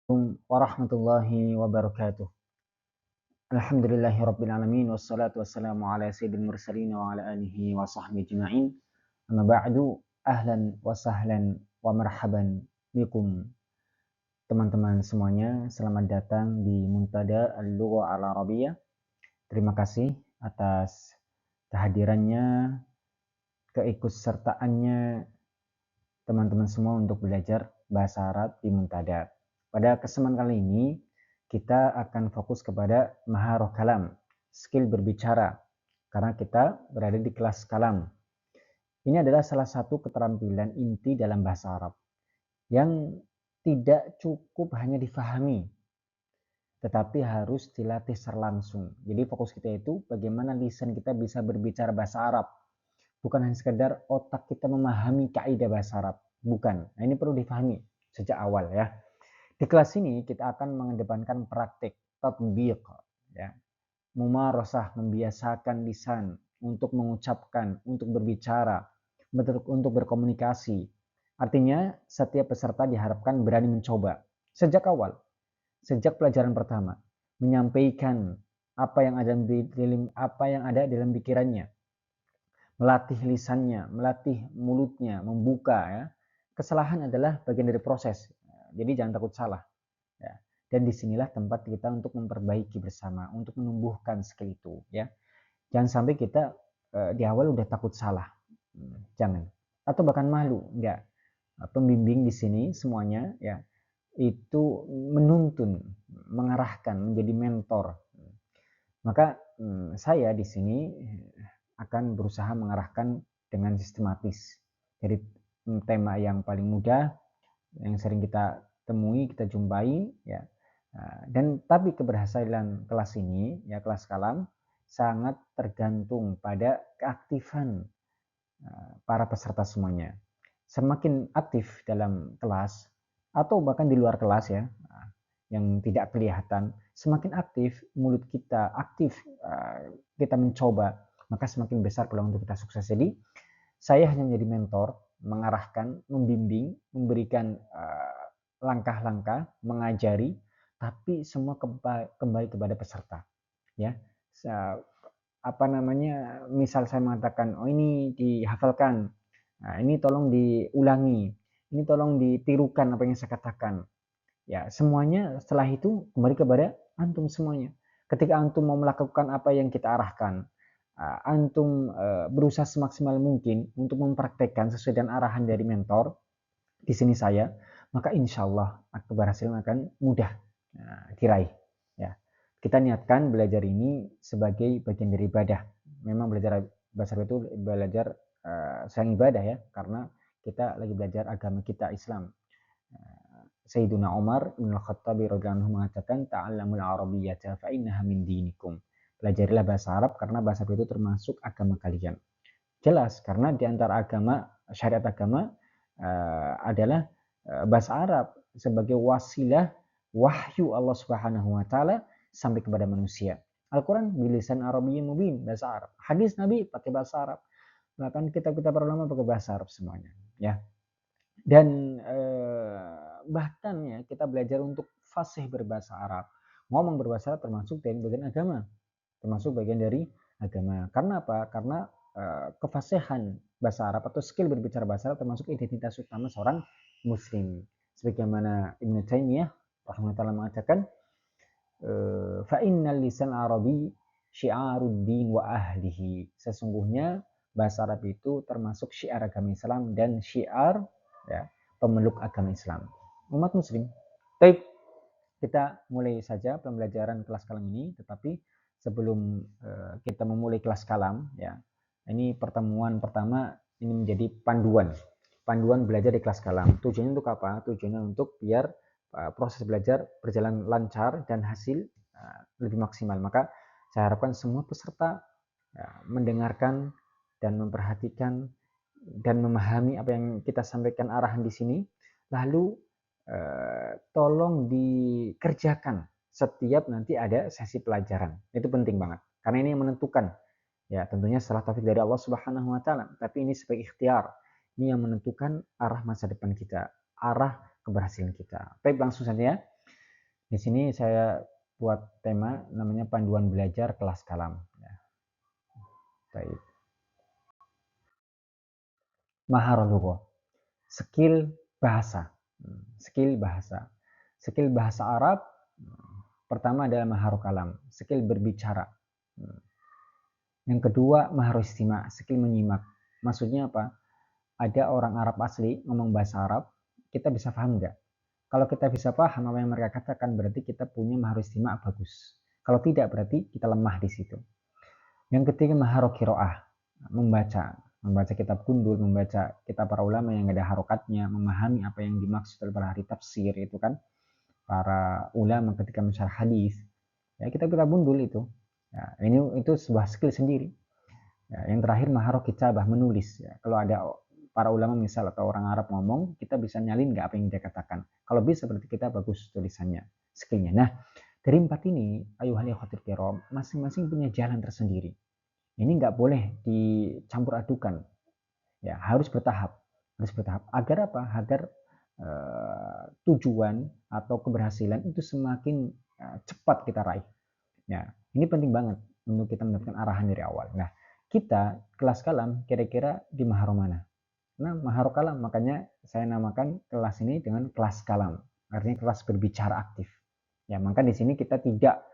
Warahmatullahi wabarakatuh. Alhamdulillahirabbil alamin wassalatu wassalamu ala sayyidil mursalin wa ala alihi wa sahbihi ajma'in. Amma ba'du, ahlan wa sahlan wa marhaban bikum. Teman-teman semuanya, selamat datang di Muntada Al-Lugha Al-Arabiyah. Terima kasih atas kehadirannya, keikutsertaannya teman-teman semua untuk belajar bahasa Arab di Muntada. Pada kesempatan kali ini kita akan fokus kepada maharah kalam, skill berbicara, karena kita berada di kelas kalam. Ini adalah salah satu keterampilan inti dalam bahasa Arab yang tidak cukup hanya difahami, tetapi harus dilatih secara langsung. Jadi fokus kita itu bagaimana lisan kita bisa berbicara bahasa Arab, bukan hanya sekedar otak kita memahami kaidah bahasa Arab, bukan. Nah, ini perlu difahami sejak awal ya. Di kelas ini kita akan mengedepankan praktik tatbiq ya. Mumarasah, membiasakan lisan untuk mengucapkan, untuk berbicara, untuk berkomunikasi. Artinya setiap peserta diharapkan berani mencoba sejak awal, sejak pelajaran pertama, menyampaikan apa yang ada dalam pikirannya, melatih lisannya, melatih mulutnya, membuka ya. Kesalahan adalah bagian dari proses. Jadi jangan takut salah. Ya. Dan disinilah tempat kita untuk memperbaiki bersama, untuk menumbuhkan skill itu. Ya. Jangan sampai kita di awal udah takut salah. Jangan. Atau bahkan malu. Enggak. Pembimbing di sini semuanya ya itu menuntun, mengarahkan, menjadi mentor. Maka saya di sini akan berusaha mengarahkan dengan sistematis. Jadi tema yang paling mudah, yang sering kita temui, kita jumpai, ya. Dan tapi keberhasilan kelas ini, ya kelas kalam, sangat tergantung pada keaktifan para peserta semuanya. Semakin aktif dalam kelas atau bahkan di luar kelas ya, yang tidak kelihatan, semakin aktif mulut kita, aktif kita mencoba, maka semakin besar peluang untuk kita sukses. Jadi saya hanya menjadi mentor, mengarahkan, membimbing, memberikan langkah-langkah, mengajari, tapi semua kembali kepada peserta. Ya, apa namanya? Misal saya mengatakan, oh ini dihafalkan, nah, ini tolong diulangi, ini tolong ditirukan apa yang saya katakan. Ya, semuanya setelah itu kembali kepada antum semuanya. Ketika antum mau melakukan apa yang kita arahkan, antum berusaha semaksimal mungkin untuk mempraktekkan sesuai dengan arahan dari mentor, di sini saya, maka insya Allah keberhasilan akan mudah diraih. Ya. Kita niatkan belajar ini sebagai bagian dari ibadah. Memang belajar bahasa Arab itu belajar sayang ibadah ya, karena kita lagi belajar agama kita Islam. Sayyiduna Umar bin Al-Khattab radhiyallahu anhu mengatakan ta'allamul arabiyyata fa innaha min dinikum. Pelajarilah bahasa Arab karena bahasa Arab itu termasuk agama kalian. Jelas karena di antara agama syariat agama adalah bahasa Arab sebagai wasilah wahyu Allah Subhanahu wa taala sampai kepada manusia. Al-Qur'an bilisan Arabiyyin mubin, bahasa Arab. Hadis Nabi pakai bahasa Arab. Bahkan kitab-kitab para ulama pakai bahasa Arab semuanya, ya. Dan bahkan ya kita belajar untuk fasih berbahasa Arab. Ngomong berbahasa Arab termasuk dari bagian agama, termasuk bagian dari agama. Karena apa? Karena kefasihan bahasa Arab atau skill berbicara bahasa Arab termasuk identitas utama seorang muslim. Sebagaimana Ibnu Taimiyah rahimahullah mengatakan, fa innal lisan arabi syi'arud din wa ahlihi. Sesungguhnya bahasa Arab itu termasuk syiar agama Islam dan syiar ya, pemeluk agama Islam. Umat muslim. Baik, kita mulai saja pembelajaran kelas kalam ini, tetapi sebelum kita memulai kelas kalam ya, ini pertemuan pertama ini menjadi panduan belajar di kelas kalam. Tujuannya untuk apa? Tujuannya untuk biar proses belajar berjalan lancar dan hasil lebih maksimal. Maka saya harapkan semua peserta mendengarkan dan memperhatikan dan memahami apa yang kita sampaikan arahan di sini, lalu tolong dikerjakan setiap nanti ada sesi pelajaran. Itu penting banget karena ini yang menentukan. Ya, tentunya setelah taufik dari Allah Subhanahu wa taala, tapi ini sebagai ikhtiar. Ini yang menentukan arah masa depan kita, arah keberhasilan kita. Baik, langsung saja ya. Di sini saya buat tema namanya panduan belajar kelas kalam. Ya, baik. Maharah lugha, skill bahasa. Skill bahasa. Skill bahasa Arab pertama adalah maharah kalam, skill berbicara. Yang kedua maharah istima, skill menyimak. Maksudnya apa? Ada orang Arab asli ngomong bahasa Arab, kita bisa paham nggak? Kalau kita bisa paham apa yang mereka katakan, berarti kita punya maharah istima bagus. Kalau tidak, berarti kita lemah di situ. Yang ketiga maharah qiraah, membaca kitab gundul, membaca kitab para ulama yang ada harokatnya, memahami apa yang dimaksud oleh para ahli tafsir itu kan, para ulama ketika mensyarah hadis. Ya, kitab-kitab gundul itu. Ya, itu sebuah skill sendiri. Ya, yang terakhir maharah kitabah, menulis. Ya, kalau ada para ulama misal atau orang Arab ngomong, kita bisa nyalin nggak apa yang dia katakan. Kalau bisa berarti kita bagus tulisannya, skillnya. Nah, dari empat ini, ayuhal ikhwatul kiram, masing-masing punya jalan tersendiri. Ini nggak boleh dicampur adukan. Ya, harus bertahap. Harus bertahap. Agar apa? Agar tujuan atau keberhasilan itu semakin cepat kita raih. Ya, ini penting banget untuk kita mendapatkan arahan dari awal. Nah, kita kelas kalam kira-kira di maharo mana? Nah, maharo kalam, makanya saya namakan kelas ini dengan kelas kalam. Artinya kelas berbicara aktif. Ya, maka di sini kita tidak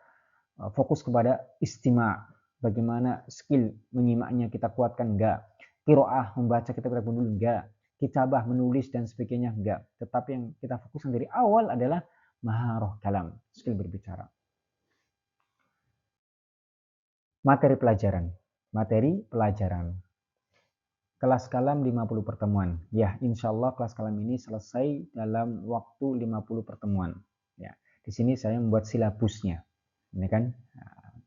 fokus kepada istima, bagaimana skill menyimaknya kita kuatkan, enggak. Qiraah, membaca kitab-kitab dulu, enggak. Kitabah, menulis dan sebagainya, enggak. Tetapi yang kita fokuskan dari awal adalah maharah kalam, skill berbicara. Materi pelajaran. Materi pelajaran. Kelas kalam 50 pertemuan. Ya, insya Allah kelas kalam ini selesai dalam waktu 50 pertemuan. Ya, di sini saya membuat silabusnya. Ini kan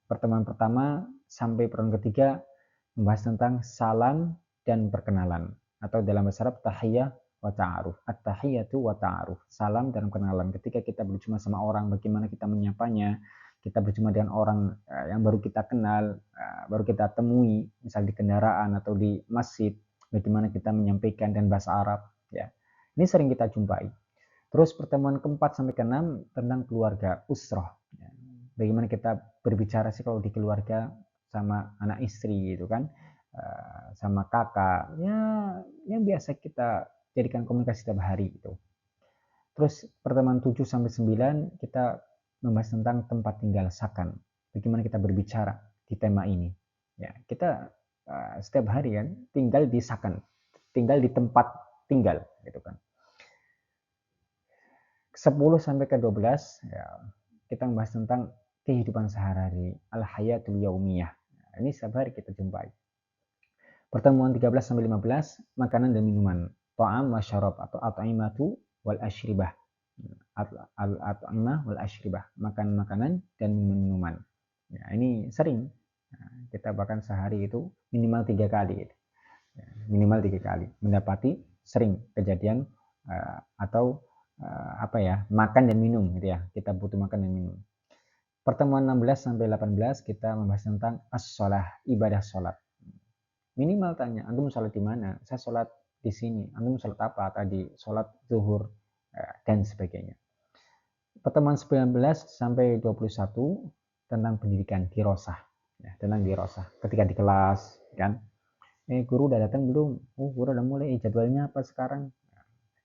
pertemuan pertama sampai pertemuan ketiga membahas tentang salam dan perkenalan, atau dalam bahasa Arab tahiyah wa ta'aruf. At-tahiyatu wa ta'aruf, salam dan perkenalan. Ketika kita berjumpa sama orang, bagaimana kita menyapanya. Kita berjumpa dengan orang yang baru kita kenal, baru kita temui, misal di kendaraan atau di masjid, bagaimana kita menyampaikan, dan bahasa Arab. Ya, ini sering kita jumpai. Terus pertemuan keempat sampai keenam tentang keluarga, usroh. Ya, bagaimana kita berbicara sih kalau di keluarga sama anak istri gitu kan, sama kakak, ya yang biasa kita jadikan komunikasi setiap hari gitu. Terus pertemuan 7 sampai 9 kita membahas tentang tempat tinggal sakan. Bagaimana kita berbicara di tema ini. Ya, kita setiap hari kan tinggal di sakan, tinggal di tempat tinggal gitu kan. 10 sampai ke 12 ya, kita membahas tentang kehidupan sehari-hari, al-hayatul yaumiyah. Nah, ini setiap hari kita jumpai. Pertemuan 13 sampai 15 makanan dan minuman, ta'am wa syarab atau at'imatu wal asyribah. Al-at'imah wal asyribah, makan makanan dan minuman. Ya, ini sering kita bahkan sehari itu minimal 3 kali. Ya, minimal 3 kali mendapati sering kejadian atau apa ya, makan dan minum gitu ya. Kita butuh makan dan minum. Pertemuan 16 sampai 18 kita membahas tentang as-shalah, ibadah salat. Minimal tanya, antum salat di mana? Saya salat di sini. Antum salat apa? Tadi salat zuhur dan sebagainya. Pertemuan 19 sampai 21 tentang pendidikan dirosah. Ya, tentang dirosah. Ketika di kelas kan, guru udah datang belum? Oh, guru udah mulai. Jadwalnya apa sekarang?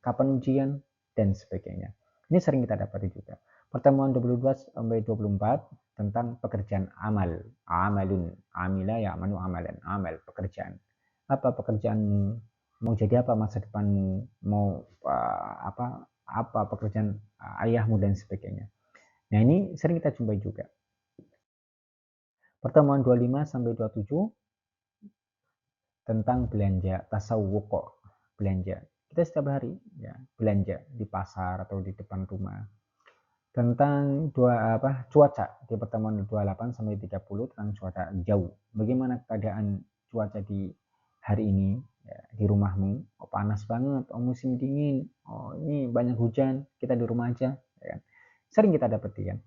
Kapan ujian? Dan sebagainya. Ini sering kita dapati juga. Pertemuan 22 sampai 24 tentang pekerjaan amal. Amalun, amila ya'malu amalan, amal, pekerjaan. Apa pekerjaanmu? Mau jadi apa masa depanmu? Mau apa pekerjaan ayahmu dan sebagainya. Nah, ini sering kita jumpai juga. Pertemuan 25 sampai 27 tentang belanja, tasawwuq, belanja. Kita setiap hari ya belanja di pasar atau di depan rumah. Tentang cuaca di pertemuan 28 sampai 30 tentang cuaca jauh. Bagaimana keadaan cuaca di hari ini ya, di rumahmu? Oh, panas banget, oh musim dingin, oh ini banyak hujan, kita di rumah aja ya kan. Sering kita dapati kan.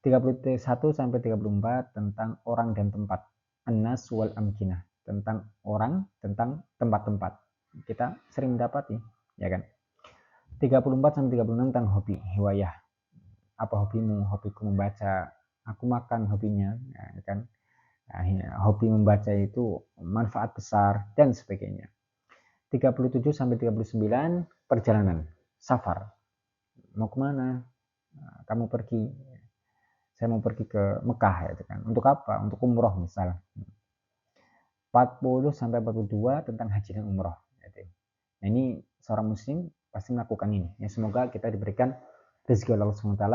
31 sampai 34 tentang orang dan tempat. An-nas wal amkinah, tentang orang, tentang tempat-tempat. Kita sering mendapati, ya kan. 34 sampai 36 tentang hobi, hiwayah. apa hobimu? Hobiku membaca. Aku makan hobinya, ya kan? Nah, hobi membaca itu manfaat besar dan sebagainya. 37 sampai 39 perjalanan, safar. Mau kemana? Nah, kamu pergi, saya mau pergi ke Mekah ya kan. Untuk apa? Untuk umroh misal. 40 sampai 42 tentang haji dan umroh. Nah, ini seorang muslim pasti melakukan ini. Ya, semoga kita diberikan rezeki Allah SWT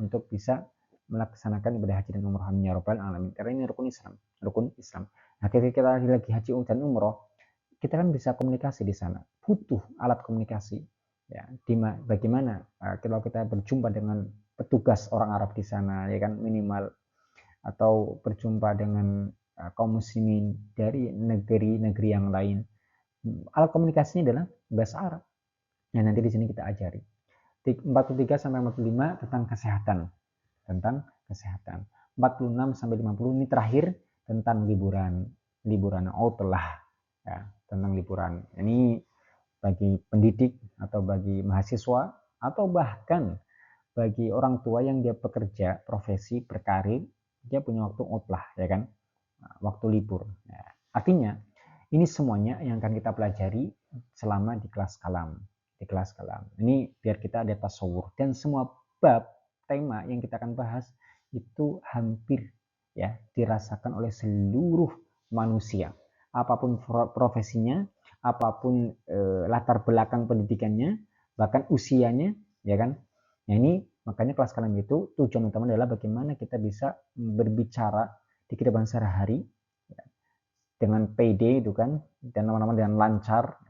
untuk bisa melaksanakan ibadah haji dan umroh. Amin ya rabbal alamin. Karena ini rukun Islam, rukun Islam. Nah, ketika kita lagi haji dan umroh, kita kan bisa komunikasi di sana. Butuh alat komunikasi. Ya, bagaimana kalau kita berjumpa dengan petugas orang Arab di sana, ya kan, minimal, atau berjumpa dengan kaum muslimin dari negeri-negeri yang lain. Alat komunikasinya adalah bahasa Arab. Nah, nanti di sini kita ajari. 43 sampai 45 tentang kesehatan. Tentang kesehatan. 46 sampai 50 ini terakhir tentang liburan. Liburan outlah. Ya, tentang liburan. Ini bagi pendidik atau bagi mahasiswa atau bahkan bagi orang tua yang dia bekerja, profesi, berkarir, dia punya waktu outlah, ya kan? Waktu libur. Ya. Artinya, ini semuanya yang akan kita pelajari selama di kelas kalam. Di kelas kalam. Ini biar kita ada tasawur. Dan semua bab, tema yang kita akan bahas, itu hampir ya dirasakan oleh seluruh manusia. Apapun profesinya, apapun latar belakang pendidikannya, bahkan usianya, ya kan? Nah, ini makanya kelas kalam itu tujuan utama adalah bagaimana kita bisa berbicara di kehidupan sehari-hari dengan PD itu kan, dan lama-lama dengan lancar,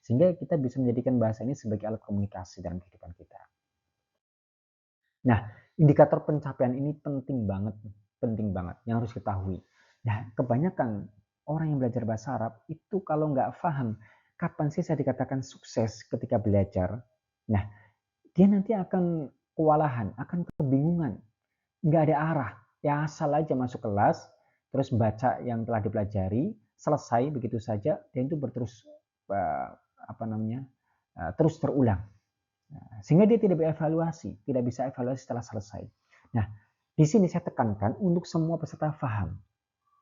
sehingga kita bisa menjadikan bahasa ini sebagai alat komunikasi dalam kehidupan kita. Nah, indikator pencapaian ini penting banget yang harus ketahui. Nah, kebanyakan orang yang belajar bahasa Arab itu kalau nggak paham kapan sih saya dikatakan sukses ketika belajar, nah dia nanti akan kewalahan, akan kebingungan, nggak ada arah, ya asal aja masuk kelas, terus baca yang telah dipelajari, selesai begitu saja, dan itu berterus terus terulang. Nah, sehingga dia tidak berevaluasi, tidak bisa evaluasi setelah selesai. Nah, di sini saya tekankan untuk semua peserta paham.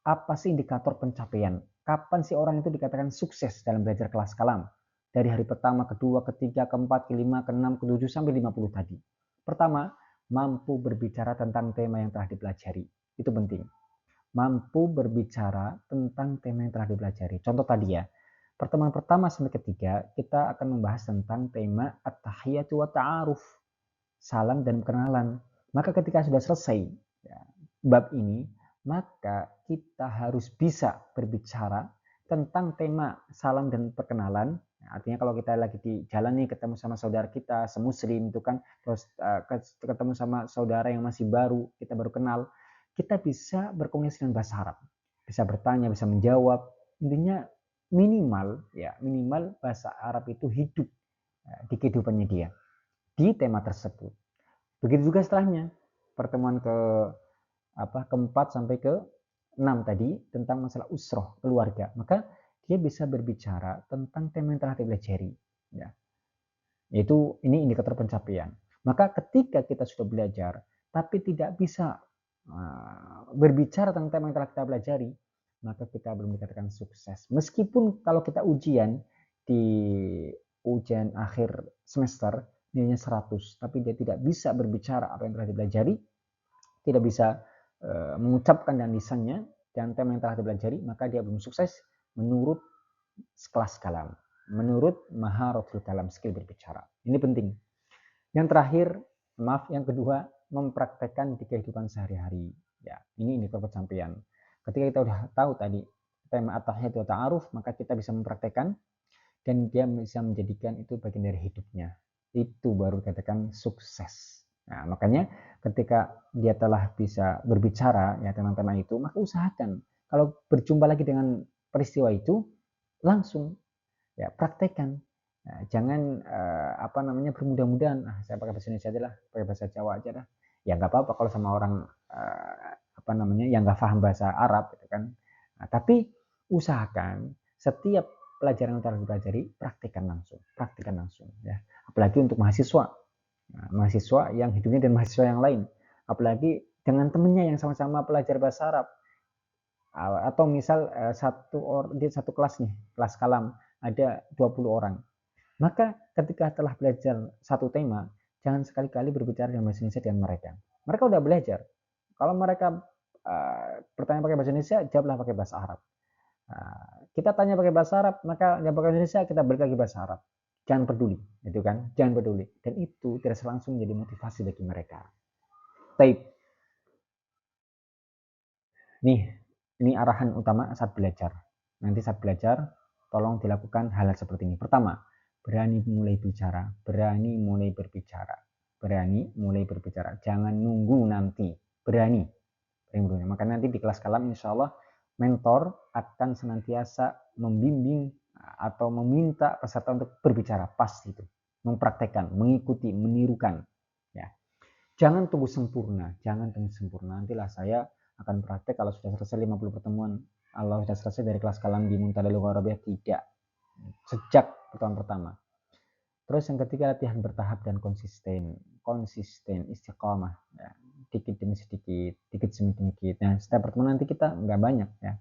Apa sih indikator pencapaian? Kapan sih orang itu dikatakan sukses dalam belajar kelas kalam? Dari hari pertama, kedua, ketiga, keempat, kelima, keenam, ketujuh, sampai 50 tadi. Pertama, mampu berbicara tentang tema yang telah dipelajari. Itu penting. Mampu berbicara tentang tema yang telah dipelajari. Contoh tadi ya, pertemuan pertama sampai ketiga, kita akan membahas tentang tema at-tahiyatu wa ta'aruf, salam dan kenalan. Maka ketika sudah selesai ya, bab ini, maka kita harus bisa berbicara tentang tema salam dan perkenalan. Artinya kalau kita lagi di jalan nih ketemu sama saudara kita semuslim itu kan, terus ketemu sama saudara yang masih baru, kita baru kenal, kita bisa berkomunikasi dengan bahasa Arab, bisa bertanya, bisa menjawab. Intinya minimal bahasa Arab itu hidup di kehidupannya dia di tema tersebut. Begitu juga setelahnya, pertemuan keempat sampai ke 6 tadi tentang masalah usroh, keluarga. Maka dia bisa berbicara tentang tema yang telah dipelajari. Ya. Yaitu ini indikator pencapaian. Maka ketika kita sudah belajar, tapi tidak bisa berbicara tentang tema yang telah kita pelajari, maka kita belum dikatakan sukses. Meskipun kalau kita ujian di ujian akhir semester, nilainya 100, tapi dia tidak bisa berbicara apa yang telah dipelajari, tidak bisa mengucapkan dan lisannya dan tema yang telah dipelajari, maka dia belum sukses menurut kelas kalam, menurut maharatul kalam, skill berbicara. Ini penting. Yang terakhir, yang kedua, mempraktekkan di kehidupan sehari-hari. Ya, ini indikator pencapaian. Ketika kita sudah tahu tadi tema at-tahiyatu wa ta'aruf, maka kita bisa mempraktekkan dan dia bisa menjadikan itu bagian dari hidupnya. Itu baru dikatakan sukses. Nah, makanya ketika dia telah bisa berbicara ya tentang tema itu, maka usahakan kalau berjumpa lagi dengan peristiwa itu, langsung ya praktekkan. Nah, jangan bermudah-mudahan, saya pakai bahasa Indonesia aja lah, pakai bahasa Jawa aja lah. Ya nggak apa-apa kalau sama orang yang nggak paham bahasa Arab gitu kan. Nah, tapi usahakan setiap pelajaran yang telah dipelajari praktikkan langsung ya. Apalagi untuk mahasiswa. mahasiswa yang hidupnya dan mahasiswa yang lain, apalagi dengan temennya yang sama-sama pelajar bahasa Arab. Atau misal di satu kelas nih, kelas kalam ada 20 orang. Maka ketika telah belajar satu tema, jangan sekali-kali berbicara dengan bahasa Indonesia dengan mereka. Mereka udah belajar. Kalau mereka bertanya pakai bahasa Indonesia, jawablah pakai bahasa Arab. Kita tanya pakai bahasa Arab, maka jawab pakai Indonesia, kita balik lagi bahasa Arab. Jangan peduli, itu kan? Jangan peduli. Dan itu tidak langsung menjadi motivasi bagi mereka. Taib. Nih, ini arahan utama saat belajar. Nanti saat belajar, tolong dilakukan hal seperti ini. Pertama, berani mulai bicara, berani mulai berbicara, berani mulai berbicara. Jangan nunggu nanti, berani. Maka nanti di kelas kalam insya Allah mentor akan senantiasa membimbing atau meminta peserta untuk berbicara pas itu, mempraktekkan, mengikuti, menirukan. Ya, jangan tunggu sempurna, jangan tunggu sempurna. Nantilah saya akan praktek kalau sudah selesai 50 pertemuan, Allah sudah selesai dari kelas kalam di Muntada Lughah Arabiyah, tidak. Sejak pertemuan pertama. Terus yang ketiga, latihan bertahap dan konsisten, istiqomah, ya. Dikit demi sedikit, dikit demi sedikit. Nah, setiap pertemuan nanti kita nggak banyak ya,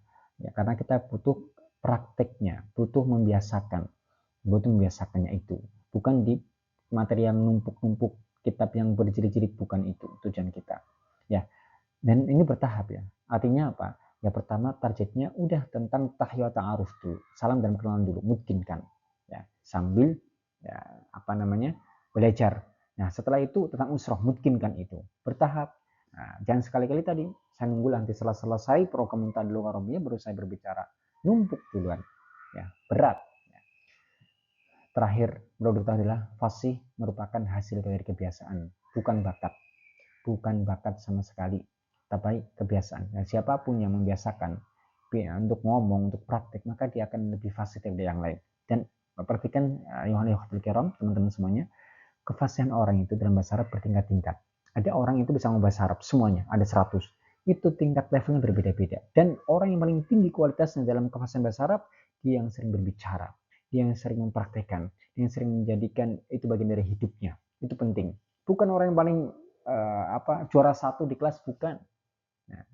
karena kita butuh prakteknya, butuh membiasakannya itu, bukan di materi yang numpuk-numpuk, kitab yang berjilid-jilid, bukan itu tujuan kita, ya. Dan ini bertahap ya. Artinya apa? Ya pertama targetnya udah tentang tahiyat ta'aruf dulu, salam dan perkenalan dulu, mungkinkan ya, sambil ya apa namanya belajar. Nah setelah itu tentang usroh, mungkinkan itu bertahap. Nah, jangan sekali-kali tadi saya nunggu nanti setelah selesai program Muntada Lughah Arabiyah baru saya berbicara, numpuk duluan ya, berat ya. Terakhir produk adalah fasih merupakan hasil dari kebiasaan, bukan bakat sama sekali, tapi kebiasaan. Dan siapapun yang membiasakan untuk ngomong, untuk praktek, maka dia akan lebih fasih dari yang lain. Dan perhatikan teman-teman semuanya, kefasihan orang itu dalam bahasa Arab bertingkat-tingkat. Ada orang itu bisa ngomong bahasa Arab semuanya, ada 100. Itu tingkat levelnya berbeda-beda. Dan orang yang paling tinggi kualitasnya dalam kefasihan bahasa Arab, dia yang sering berbicara, dia yang sering mempraktekkan, dia yang sering menjadikan itu bagian dari hidupnya. Itu penting. Bukan orang yang paling juara 1 di kelas, bukan. Nah,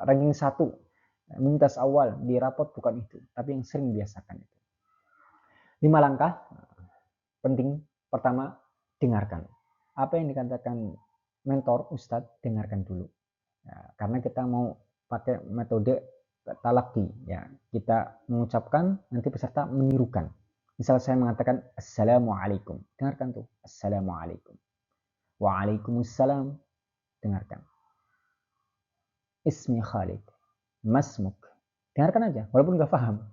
ranking 1, mintas awal di rapot, bukan itu, tapi yang sering biasakan itu. 5 langkah penting. Pertama, dengarkan. Apa yang dikatakan mentor, ustadz, dengarkan dulu. Ya, karena kita mau pakai metode talaki, ya. Kita mengucapkan, nanti peserta menirukan. Misal saya mengatakan assalamualaikum, dengarkan tuh, assalamualaikum. Waalaikumsalam, dengarkan. Ismi Khalid, masmuk, dengarkan aja walaupun nggak paham.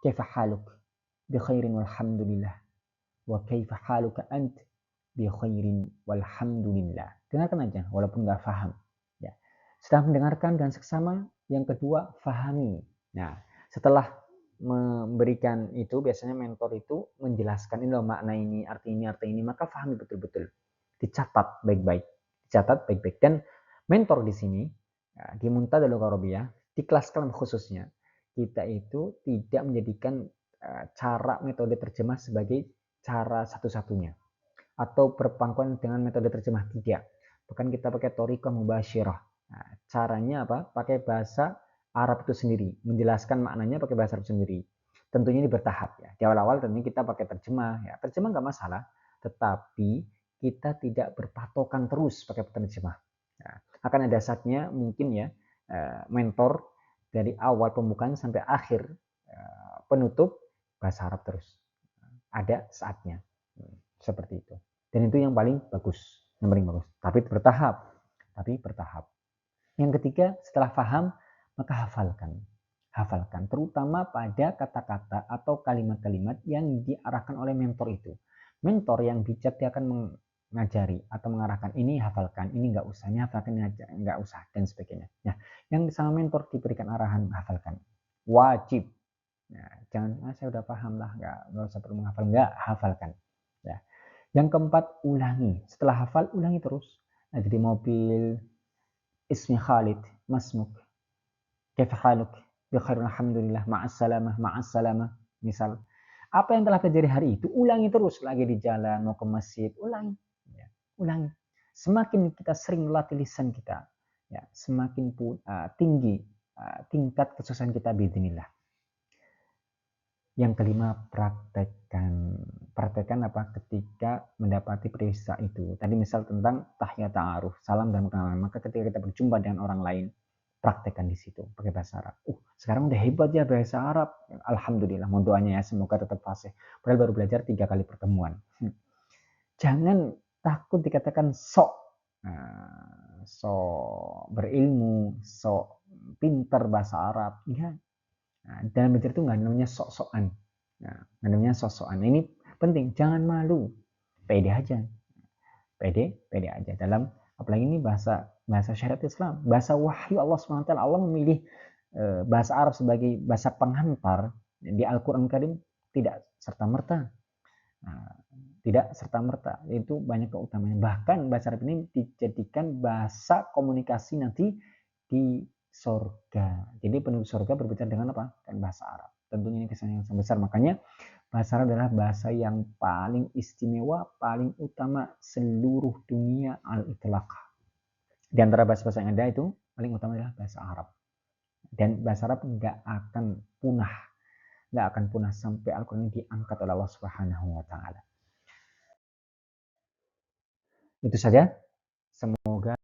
Kaifa haluk, bi khairin walhamdulillah. Wa kaifa haluka ant, bi khairin walhamdulillah. Dengarkan aja walaupun nggak paham ya. Setelah mendengarkan dan seksama, yang kedua fahami. Nah setelah memberikan itu, biasanya mentor itu menjelaskan ini loh makna ini, arti ini, maka fahami betul-betul, dicatat baik-baik, dan mentor di sini di Muntada Lughah Arabiyah, di kelas kalam khususnya, kita itu tidak menjadikan cara metode terjemah sebagai cara satu-satunya atau berpangkuan dengan metode terjemah, tidak. Bahkan kita pakai thoriqah mubasyirah. Nah, caranya apa? Pakai bahasa Arab itu sendiri, menjelaskan maknanya pakai bahasa Arab sendiri. Tentunya ini bertahap ya. Di awal-awal tentunya kita pakai terjemah ya. Terjemah nggak masalah, tetapi kita tidak berpatokan terus pakai terjemah. Nah, akan ada saatnya mungkin ya mentor dari awal pembukaan sampai akhir penutup bahasa Arab terus. Ada saatnya seperti itu. Dan itu yang paling bagus, Tapi bertahap. Yang ketiga, setelah paham, maka hafalkan, terutama pada kata-kata atau kalimat-kalimat yang diarahkan oleh mentor itu. Mentor yang bijak, dia akan mengajari atau mengarahkan, ini hafalkan, ini nggak usah, ini hafalkan, ini nggak usah, dan sebagainya. Nah, yang sama mentor diberikan arahan, hafalkan, wajib. Nah, jangan saya udah paham lah, nggak usah perlu menghafal, nggak, hafalkan. Ya. Yang keempat, ulangi. Setelah hafal, ulangi terus. Nah, di mobil, ismi Khalid, masmuk, kaifa haluk, bi khairun alhamdulillah, ma'assalamah. Misal, apa yang telah terjadi hari itu, ulangi terus. Lagi di jalan, mau ke masjid, ulangi. Ya. ulangi. Semakin kita sering melatih lisan kita, ya, semakin tinggi tingkat kesuksesan kita biidznillah. Yang kelima, praktekkan. Praktekkan apa? Ketika mendapati peristiwa itu. Tadi misal tentang tahiyat ta'aruf, salam dan kenalan. Maka ketika kita berjumpa dengan orang lain, praktekkan di situ pakai bahasa Arab. Sekarang udah hebat ya bahasa Arab. Alhamdulillah, mohon doanya ya, semoga tetap fasih. Padahal baru belajar 3 kali pertemuan. Jangan takut dikatakan sok. Sok berilmu, sok pintar bahasa Arab. Ya, nah, dalam belajar itu nggak namanya sok-sokan. Nah, nggak namanya sok-sokan. Ini penting, jangan malu. Pede aja. Pede aja. Dalam, apalagi ini bahasa syariat Islam, bahasa wahyu Allah SWT. Allah memilih bahasa Arab sebagai bahasa penghantar di Al-Quran Karim tidak serta-merta. Nah, tidak serta-merta. Itu banyak keutamaannya. Bahkan bahasa Arab ini dijadikan bahasa komunikasi nanti di surga. Jadi penduduk surga berbicara dengan apa? Dengan bahasa Arab. Tentunya ini kesan yang sangat besar. Makanya bahasa Arab adalah bahasa yang paling istimewa, paling utama seluruh dunia al-itlaq. Di antara bahasa-bahasa yang ada itu paling utama adalah bahasa Arab. Dan bahasa Arab nggak akan punah sampai Al-Quran ini diangkat oleh Allah Subhanahu wa Ta'ala. Itu saja. Semoga